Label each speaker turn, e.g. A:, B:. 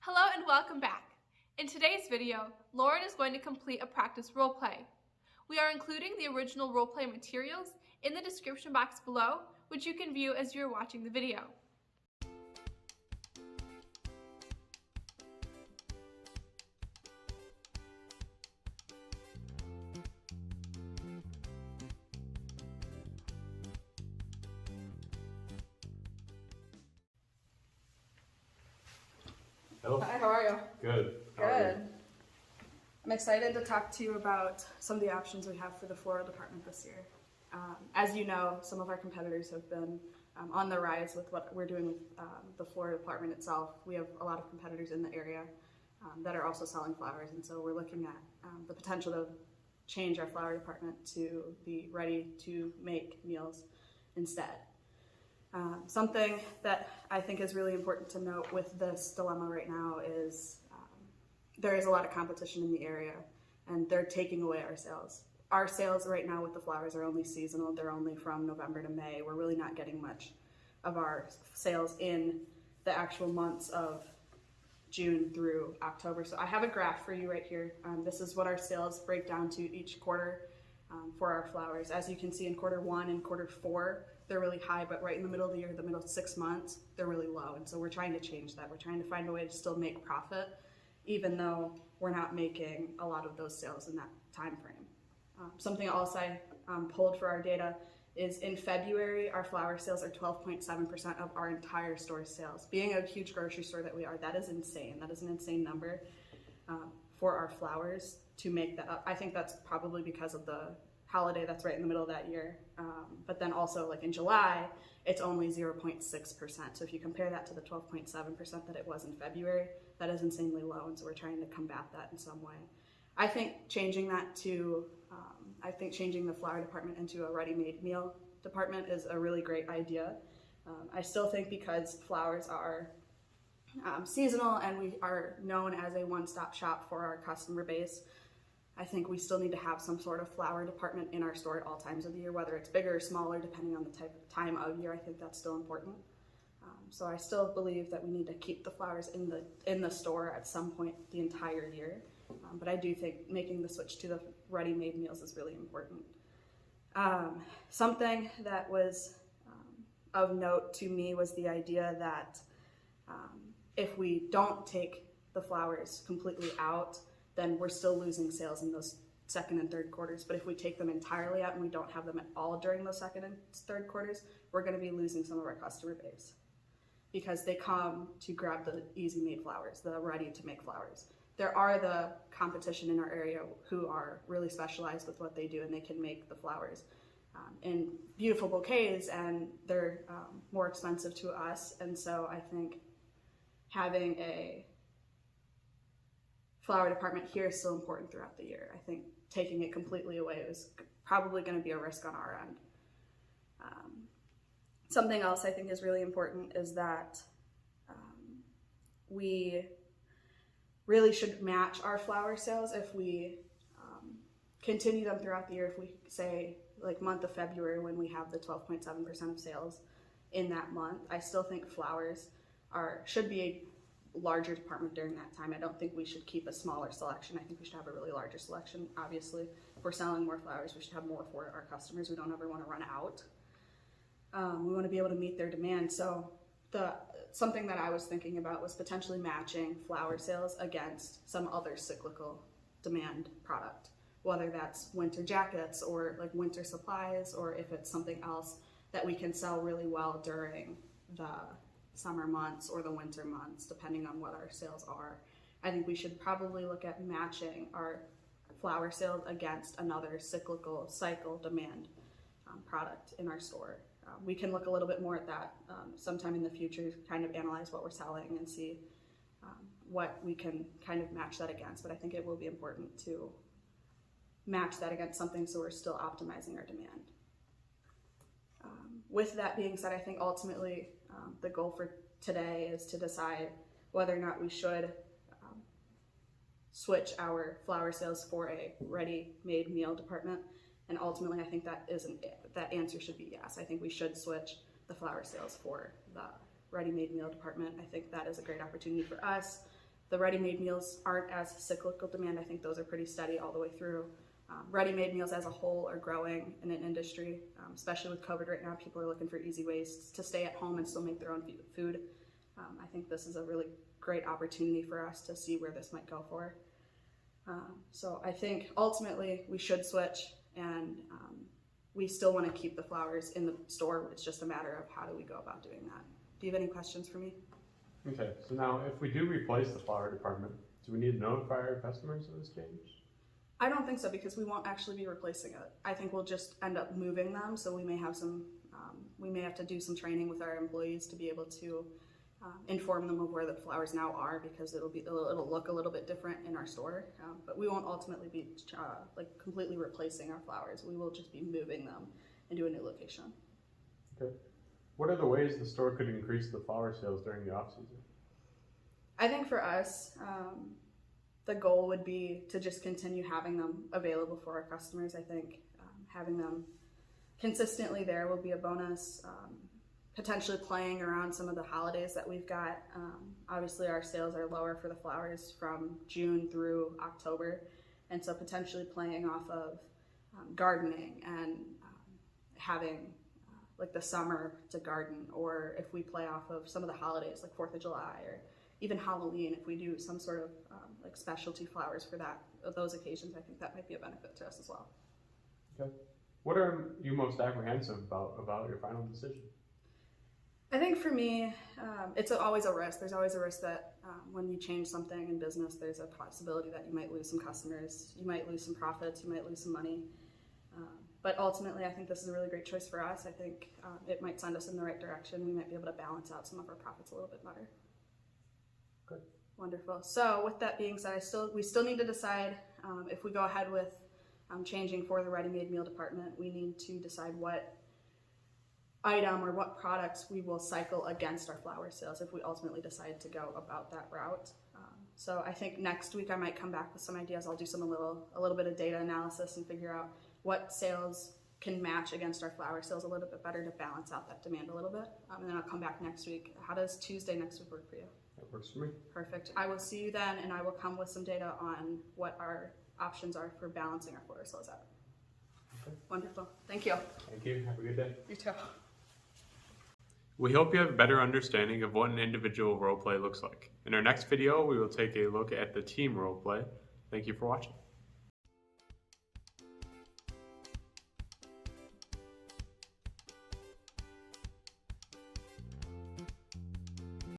A: Hello and welcome back. In today's video, Lauren is going to complete a practice role play. We are including the original role play materials in the description box below, which you can view as you're watching the video.
B: Hello.
C: Hi, how are you?
B: Good. How are you?
C: Good. I'm excited to talk to you about some of the options we have for the floral department this year. As you know, some of our competitors have been on the rise with what we're doing with the floral department itself. We have a lot of competitors in the area that are also selling flowers, and so we're looking at the potential to change our flower department to be ready to make meals instead. Something that I think is really important to note with this dilemma right now is there is a lot of competition in the area, and they're taking away our sales. Our sales right now with the flowers are only seasonal. They're only from November to May. We're really not getting much of our sales in the actual months of June through October. So I have a graph for you right here. This is what our sales break down to each quarter for our flowers. As you can see, in quarter one and quarter four, they're really high, but right in the middle of the year, the middle 6 months, they're really low. And so we're trying to change that. We're trying to find a way to still make profit, even though we're not making a lot of those sales in that time frame. Something else I pulled for our data is in February, our flower sales are 12.7% of our entire store sales. Being a huge grocery store that we are, that is insane. That is an insane number for our flowers to make that up. I think that's probably because of the holiday that's right in the middle of that year. But then also, like in July, it's only 0.6%. So if you compare that to the 12.7% that it was in February, that is insanely low, and so we're trying to combat that in some way. I think changing that to, changing the flower department into a ready-made meal department is a really great idea. I still think because flowers are seasonal and we are known as a one-stop shop for our customer base, I think we still need to have some sort of flower department in our store at all times of the year, whether it's bigger or smaller, depending on the time of year. I think that's still important. So I still believe that we need to keep the flowers in the store at some point the entire year. But I do think making the switch to the ready-made meals is really important. Something that was of note to me was the idea that if we don't take the flowers completely out, then we're still losing sales in those second and third quarters. But if we take them entirely out and we don't have them at all during those second and third quarters, we're going to be losing some of our customer base because they come to grab the easy-made flowers, the ready-to-make flowers. There are the competition in our area who are really specialized with what they do, and they can make the flowers in beautiful bouquets, and they're more expensive to us. And so I think having a flower department here is still important throughout the year. I think taking it completely away is probably going to be a risk on our end. Something else I think is really important is that we really should match our flower sales if we continue them throughout the year. If we say like month of February when we have the 12.7% of sales in that month, I still think flowers should be a larger department during that time. I don't think we should keep a smaller selection. I think we should have a really larger selection. Obviously, if we're selling more flowers, we should have more for our customers. We don't ever want to run out. We want to be able to meet their demand. So something that I was thinking about was potentially matching flower sales against some other cyclical demand product, whether that's winter jackets or like winter supplies, or if it's something else that we can sell really well during the summer months or the winter months, depending on what our sales are. I think we should probably look at matching our flower sales against another cyclical demand product in our store. We can look a little bit more at that sometime in the future, kind of analyze what we're selling and see what we can kind of match that against. But I think it will be important to match that against something so we're still optimizing our demand. With that being said, I think ultimately the goal for today is to decide whether or not we should switch our flower sales for a ready-made meal department. And ultimately, I think that answer should be yes. I think we should switch the flower sales for the ready-made meal department. I think that is a great opportunity for us. The ready-made meals aren't as cyclical demand. I think those are pretty steady all the way through. Ready-made meals as a whole are growing in an industry, especially with COVID right now. People are looking for easy ways to stay at home and still make their own food. I think this is a really great opportunity for us to see where this might go for. So I think ultimately we should switch, and we still want to keep the flowers in the store. It's just a matter of how do we go about doing that. Do you have any questions for me?
B: Okay, so now if we do replace the flower department, do we need to notify our customers of this change?
C: I don't think so, because we won't actually be replacing it. I think we'll just end up moving them, so we may have we may have to do some training with our employees to be able to inform them of where the flowers now are, because it'll look a little bit different in our store. But we won't ultimately be like completely replacing our flowers. We will just be moving them into a new location.
B: Okay. What are the ways the store could increase the flower sales during the off season?
C: I think for us, the goal would be to just continue having them available for our customers. I think having them consistently there will be a bonus. Potentially playing around some of the holidays that we've got. Obviously our sales are lower for the flowers from June through October, and so potentially playing off of gardening and having like the summer to garden, or if we play off of some of the holidays like 4th of July or even Halloween, if we do some sort of like specialty flowers for those occasions, I think that might be a benefit to us as well.
B: Okay. What are you most apprehensive about your final decision?
C: I think for me, it's always a risk. There's always a risk that when you change something in business, there's a possibility that you might lose some customers, you might lose some profits, you might lose some money. But ultimately, I think this is a really great choice for us. I think it might send us in the right direction. We might be able to balance out some of our profits a little bit better.
B: Good.
C: Wonderful. So with that being said, we still need to decide if we go ahead with changing for the ready-made meal department. We need to decide what item or what products we will cycle against our flower sales if we ultimately decide to go about that route. So I think next week I might come back with some ideas. I'll do a little bit of data analysis and figure out what sales can match against our flower sales a little bit better to balance out that demand a little bit. And then I'll come back next week. How does Tuesday next week work for you?
B: That works for me.
C: Perfect. I will see you then, and I will come with some data on what our options are for balancing our flower sales out.
B: Okay.
C: Wonderful. Thank you.
B: Thank you. Have a good day.
C: You too.
B: We hope you have a better understanding of what an individual role play looks like. In our next video, we will take a look at the team role play. Thank you for watching.